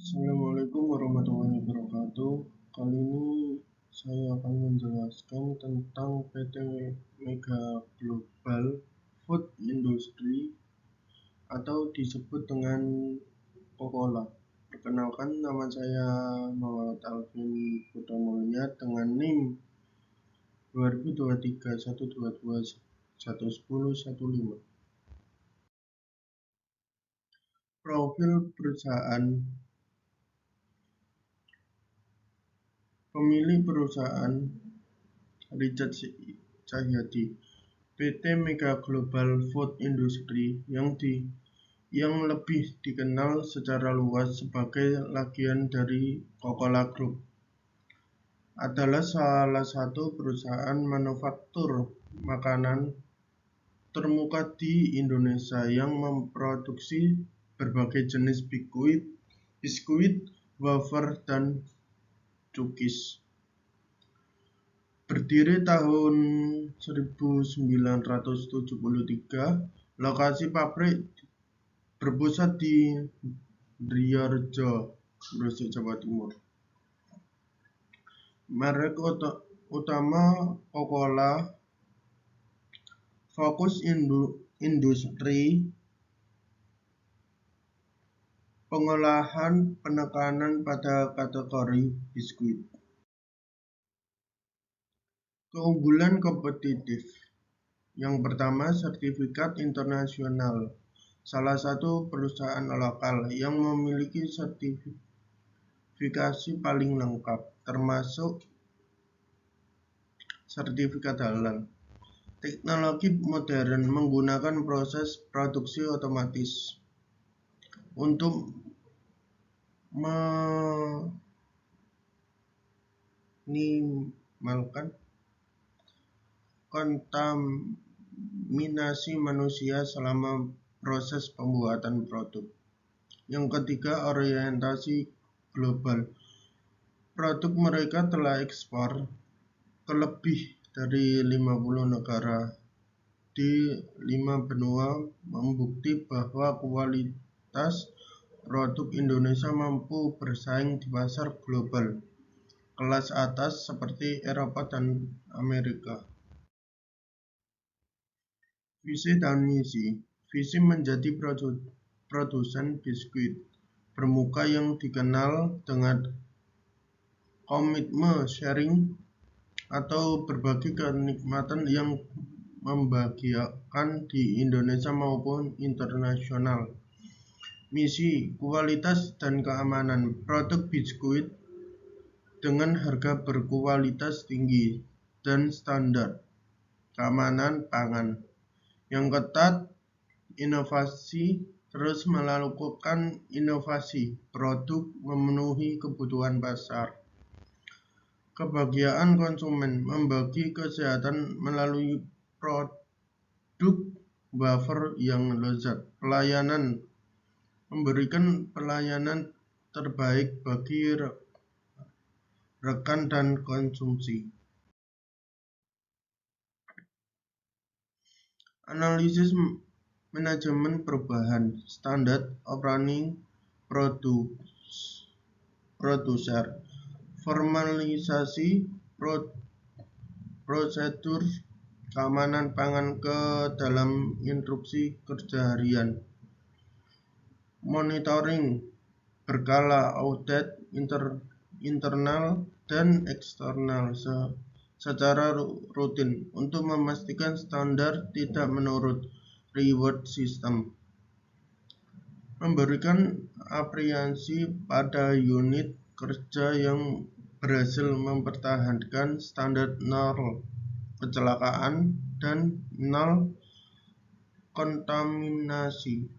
Assalamualaikum warahmatullahi wabarakatuh. Kali ini saya akan menjelaskan tentang PT Mega Global Food Industry atau disebut dengan Coca-Cola. Perkenalkan, nama saya Muhammad Alvin Putra Mulia dengan NIM 2023 122 110 15. Profil perusahaan. Pemilik perusahaan Richard Cahyadi, PT Mega Global Food Industry yang lebih dikenal secara luas sebagai lagian dari Coca-Cola Group, adalah salah satu perusahaan manufaktur makanan termuka di Indonesia yang memproduksi berbagai jenis biskuit, wafer, dan cookies. Berdiri tahun 1973, lokasi pabrik berpusat di Driarjo, Gresik, Jawa Timur. Merek utama Coca-Cola, fokus industri pengolahan, penekanan pada kategori biskuit. Keunggulan kompetitif. Yang pertama, sertifikat internasional. Salah satu perusahaan lokal yang memiliki sertifikasi paling lengkap, termasuk sertifikat halal. Teknologi modern menggunakan proses produksi otomatis untuk meminimalkan kontaminasi manusia selama proses pembuatan produk. Yang ketiga, orientasi global. Produk mereka telah ekspor ke lebih dari 50 negara di 5 benua, membukti bahwa kualitas produk Indonesia mampu bersaing di pasar global kelas atas seperti Eropa dan Amerika. Visi dan misi. Visi menjadi produsen biskuit bermuka yang dikenal dengan komitmen sharing atau berbagi kenikmatan yang membahagiakan di Indonesia maupun internasional. Misi, kualitas dan keamanan produk biskuit dengan harga berkualitas tinggi dan standar keamanan pangan yang ketat. Inovasi, terus melakukan inovasi produk memenuhi kebutuhan pasar. Kebahagiaan konsumen, membagi kesehatan melalui produk wafer yang lezat. Pelayanan, memberikan pelayanan terbaik bagi rekan dan konsumsi. Analisis manajemen perubahan, standar operating producer, formalisasi prosedur keamanan pangan ke dalam instruksi kerja harian, monitoring berkala, audit internal dan eksternal secara rutin untuk memastikan standar tidak menurut. Reward system, memberikan apresiasi pada unit kerja yang berhasil mempertahankan standar nol kecelakaan dan nol kontaminasi.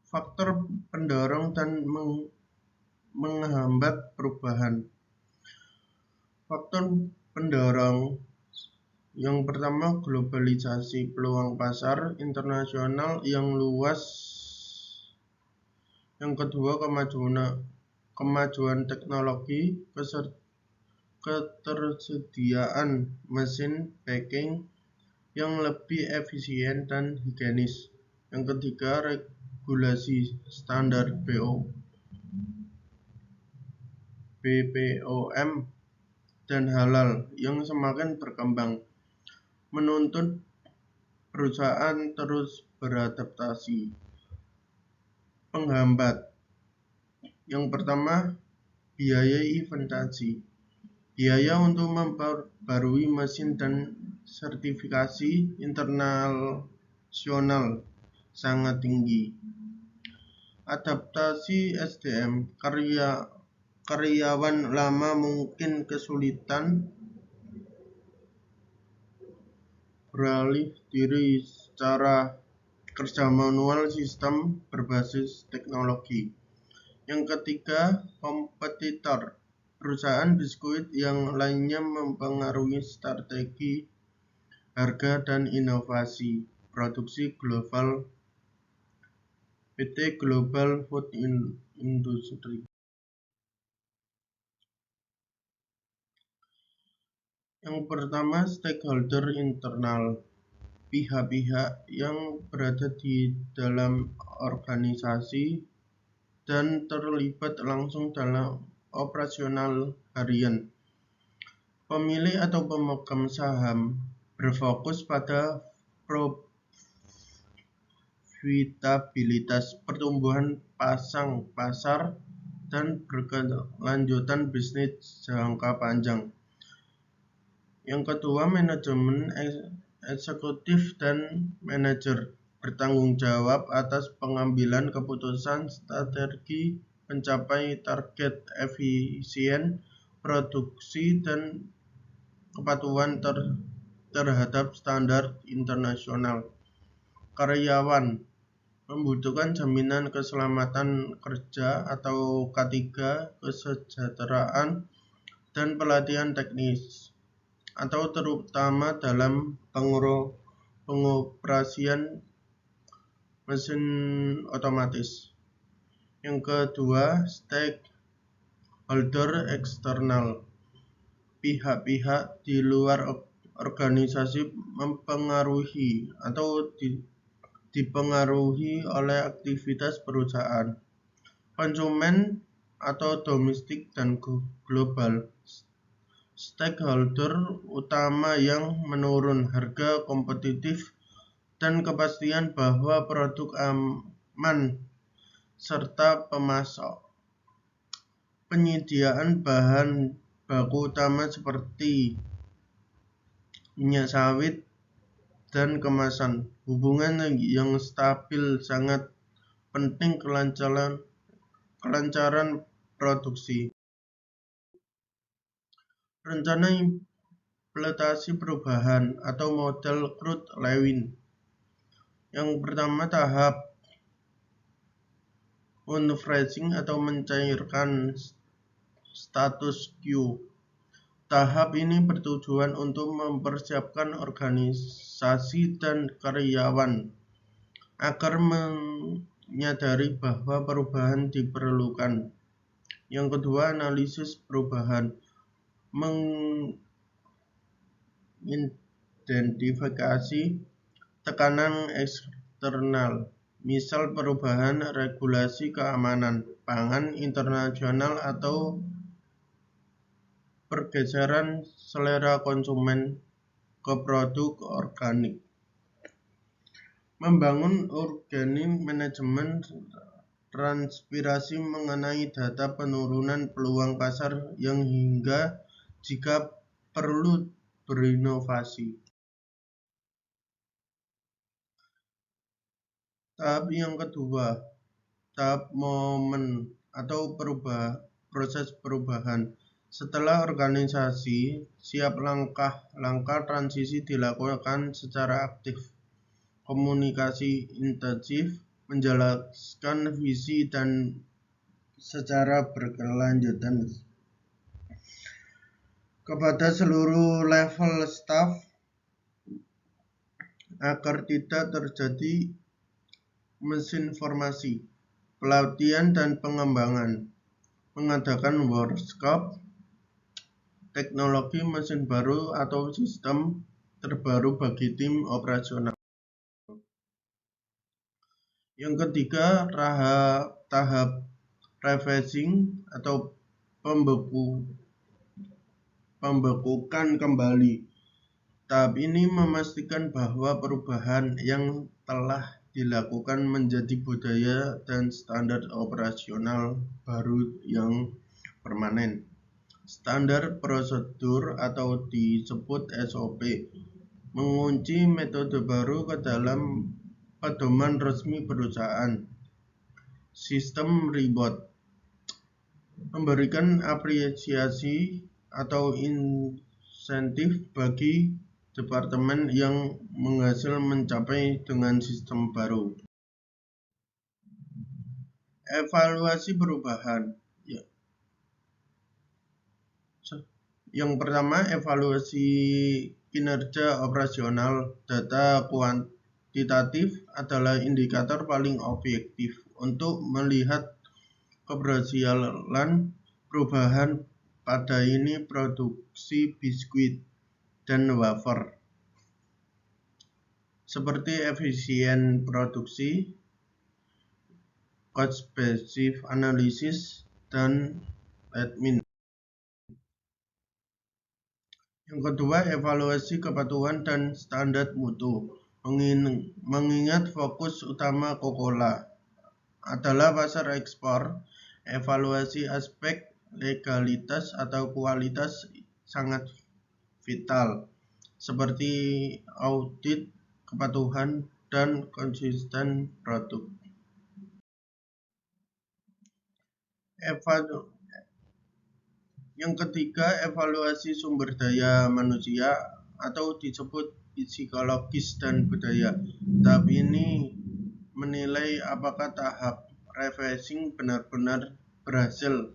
Faktor pendorong dan menghambat perubahan. Faktor pendorong yang pertama, globalisasi, peluang pasar internasional yang luas. Yang kedua, kemajuan teknologi, ketersediaan mesin packing yang lebih efisien dan higienis. Yang ketiga, regulasi standar BPOM dan halal yang semakin berkembang, menuntut perusahaan terus beradaptasi. Penghambat. Yang pertama, biaya investasi. Biaya untuk memperbarui mesin dan sertifikasi internasional sangat tinggi. Adaptasi SDM, karyawan lama mungkin kesulitan beralih diri secara kerja manual sistem berbasis teknologi. Yang ketiga, kompetitor. Perusahaan biskuit yang lainnya mempengaruhi strategi harga dan inovasi produksi global PT Global Food Industry. Yang pertama, stakeholder internal, pihak-pihak yang berada di dalam organisasi dan terlibat langsung dalam operasional harian. Pemilik atau pemegang saham berfokus pada profitabilitas, pertumbuhan pasar, dan berkelanjutan bisnis jangka panjang. Yang kedua, manajemen eksekutif dan manajer bertanggung jawab atas pengambilan keputusan strategi mencapai target efisien produksi dan kepatuhan terhadap standar internasional. Karyawan membutuhkan jaminan keselamatan kerja atau K3, kesejahteraan, dan pelatihan teknis, atau terutama dalam pengoperasian mesin otomatis. Yang kedua, stakeholder eksternal, pihak-pihak di luar organisasi mempengaruhi atau dipengaruhi oleh aktivitas perusahaan, konsumen atau domestik dan global. Stakeholder utama yang menurun harga kompetitif dan kepastian bahwa produk aman serta pemasok. Penyediaan bahan baku utama seperti minyak sawit dan kemasan. Hubungan yang stabil sangat penting kelancaran produksi. Rencana implementasi perubahan atau model Crude Lewin. Yang pertama, tahap unfreezing atau mencairkan status quo. Tahap ini bertujuan untuk mempersiapkan organisasi dan karyawan agar menyadari bahwa perubahan diperlukan. Yang kedua, analisis perubahan, mengidentifikasi tekanan eksternal, misal perubahan regulasi keamanan pangan internasional atau pergeseran selera konsumen ke produk organik. Membangun organik manajemen transparansi mengenai data penurunan peluang pasar yang hingga jika perlu berinovasi. Tahap yang kedua, tahap momen atau proses perubahan. Setelah organisasi siap, langkah-langkah transisi dilakukan secara aktif. Komunikasi intensif, menjelaskan visi dan secara berkelanjutan kepada seluruh level staf agar tidak terjadi misinformasi. Pelatihan dan pengembangan, mengadakan workshop teknologi mesin baru atau sistem terbaru bagi tim operasional. Yang ketiga, tahap rephasing atau pembekukan kembali. Tahap ini memastikan bahwa perubahan yang telah dilakukan menjadi budaya dan standar operasional baru yang permanen. Standar prosedur atau disebut SOP mengunci metode baru ke dalam pedoman resmi perusahaan. Sistem reward memberikan apresiasi atau insentif bagi departemen yang berhasil mencapai dengan sistem baru. Evaluasi perubahan. Yang pertama, evaluasi kinerja operasional. Data kuantitatif adalah indikator paling objektif untuk melihat keberhasilan perubahan. Pada ini produksi biskuit dan wafer, seperti efisien produksi, cost basis analysis, dan admin. Yang kedua, evaluasi kepatuhan dan standar mutu. Mengingat fokus utama Coca-Cola adalah pasar ekspor, evaluasi aspek legalitas atau kualitas sangat vital, seperti audit kepatuhan dan konsisten produk. Yang ketiga, evaluasi sumber daya manusia atau disebut psikologis dan budaya. Tahap ini menilai apakah tahap rephasing benar-benar berhasil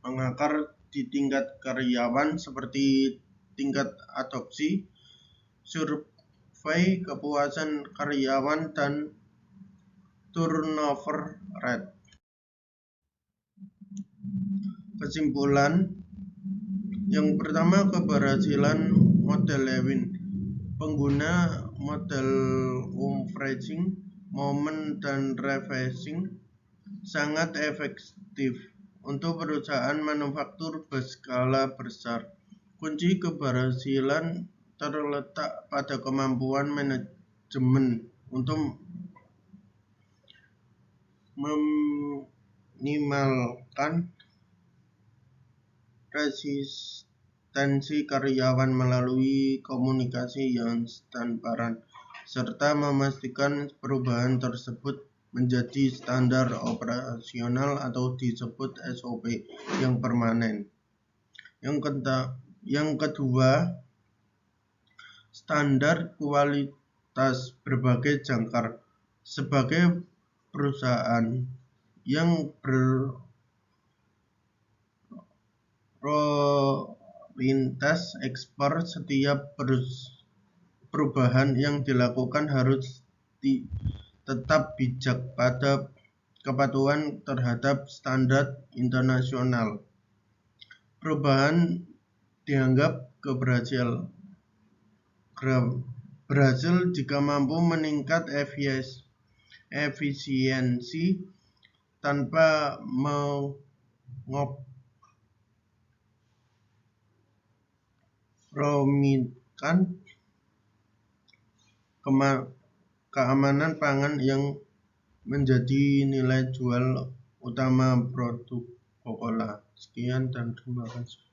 mengakar di tingkat karyawan, seperti tingkat adopsi, survei kepuasan karyawan, dan turnover rate. Kesimpulan, yang pertama, keberhasilan model Lewin. Pengguna model umfraching, moment, dan rephasing sangat efektif untuk perusahaan manufaktur berskala besar. Kunci keberhasilan terletak pada kemampuan manajemen untuk meminimalkan resistensi karyawan melalui komunikasi yang transparan, serta memastikan perubahan tersebut menjadi standar operasional atau disebut SOP yang permanen. Yang kedua, standar kualitas berbagai jangkar. Sebagai perusahaan yang berprioritas ekspor, setiap perubahan yang dilakukan harus tetap bijak pada kepatuhan terhadap standar internasional. Perubahan dianggap berhasil jika mampu meningkat efisiensi tanpa mengkompromikan keamanan pangan yang menjadi nilai jual utama produk Coca-Cola. Sekian dan terima kasih.